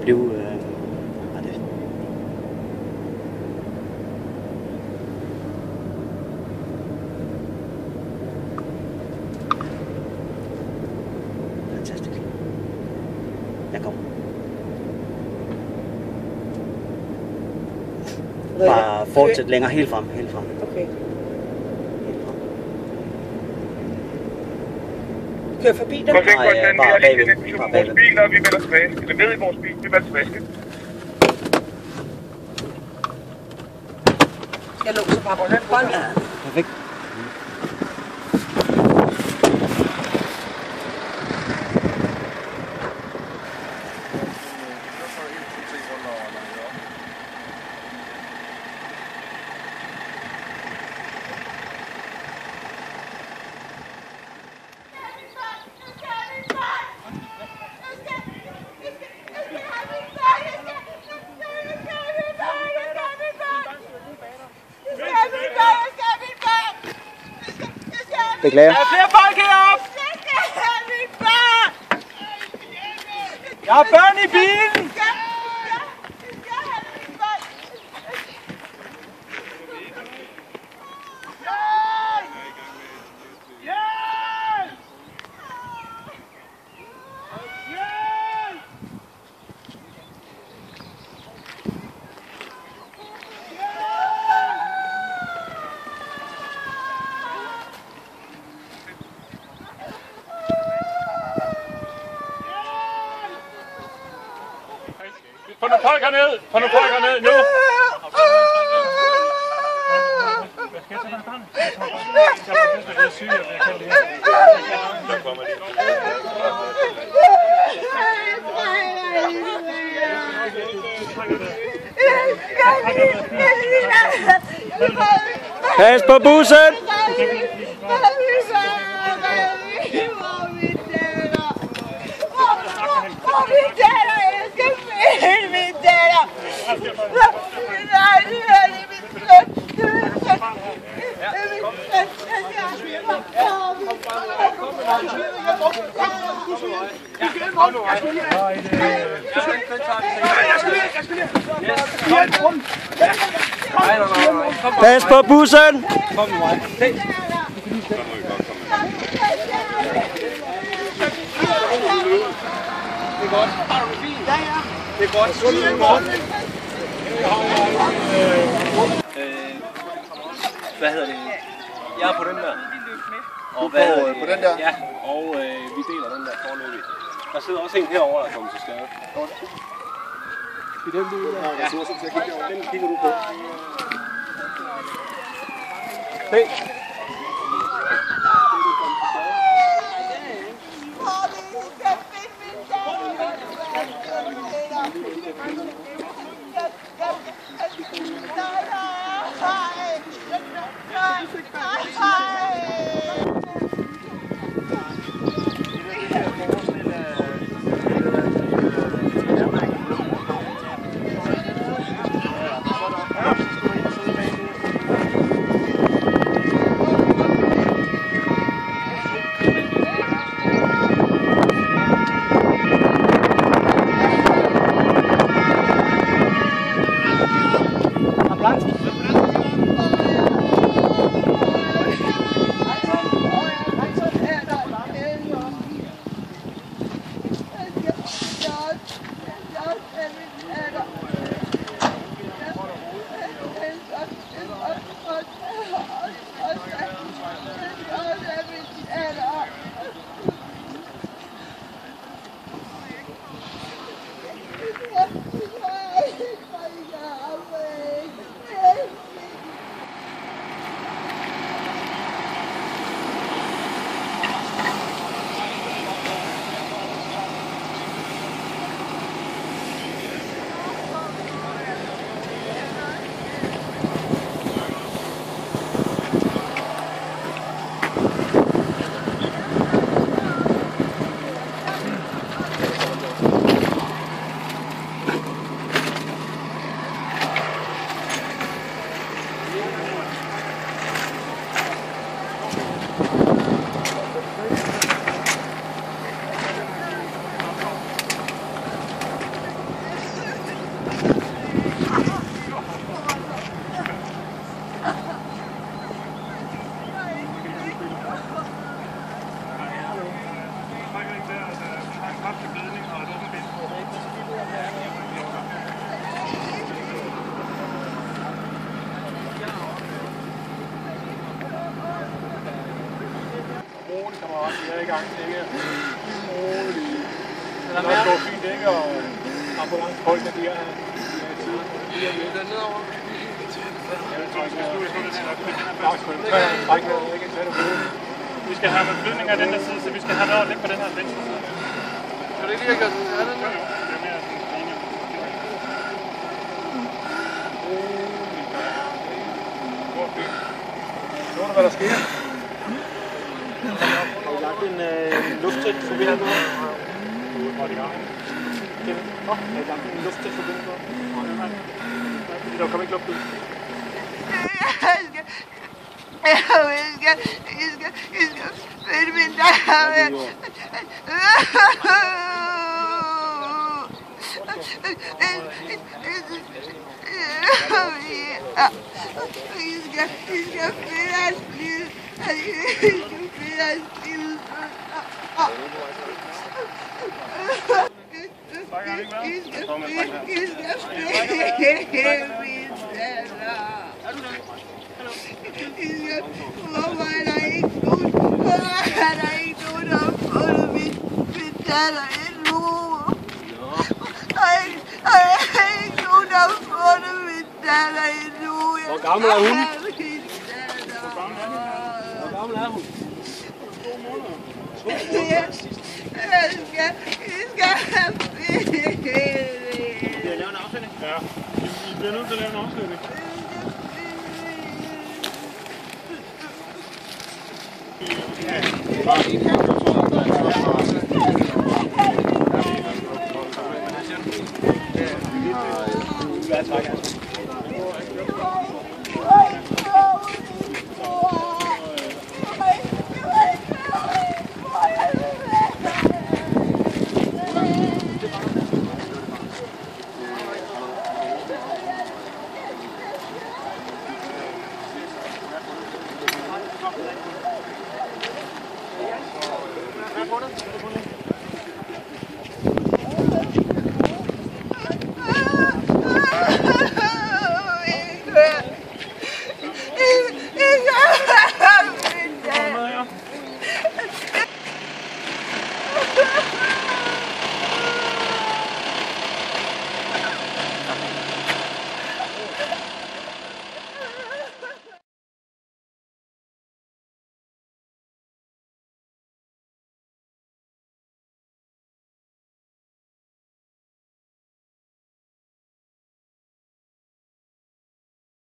blive... Fantastisk. Jeg kommer. Bare fortsæt længere, helt frem, helt frem. Okay. Kører forbi dem? Prøv at tænke på, at vi har lige bagved. en diskussion på vores bil, og vi melder tilbage. Eller ned i vores bil, vi melder tilbage. Jeg låser bare på den bånd. Perfekt. Beklager. Der er flere folk heroppe! Jeg har børn i bilen! Få nogle folk herned! Få nogle folk herned nu! Pas på bussen! Pas på bussen! Kom nu, mig. Se. Det er godt. Har du en bil? Ja, ja. Det er godt. Hvad hedder det? Jeg er på den der. Og hvad hedder det? På den der? Ja, og vi deler den der forløbig. Der sidder også en herovre, der kommer til skade. I den du der? Ja. Den kigger du på. Se. kammerat. Vi er i gang, ikke? Rolig. Det går fint, ikke? Og ambulancefolkene, de er her. Det er nedover. Vi skal have flytning af den der side, så vi skal have noget lidt på den her venstre side. Kan du ikke lige gøre sådan? Er det nu? Det er mere sådan en. Så du, hvad der sker? Har I lagt en lufttæt forbindelse? Hvor er det i gang? Har I lagt en lufttæt forbindelse? Fordi der kommer ikke luft ud. Jeg skal finde min dame. Hvorfor er der ikke nogen, der har fundet min datter endnu? Der er ikke nogen, der har fundet min datter endnu. Hvor gammel er hun? Hvor gammel er hun? 2 måneder. Jeg skal have ferie. Vi bliver lavet en afsætning? Ja. Vi bliver nødt til at lave en afsætning. Hvad er det?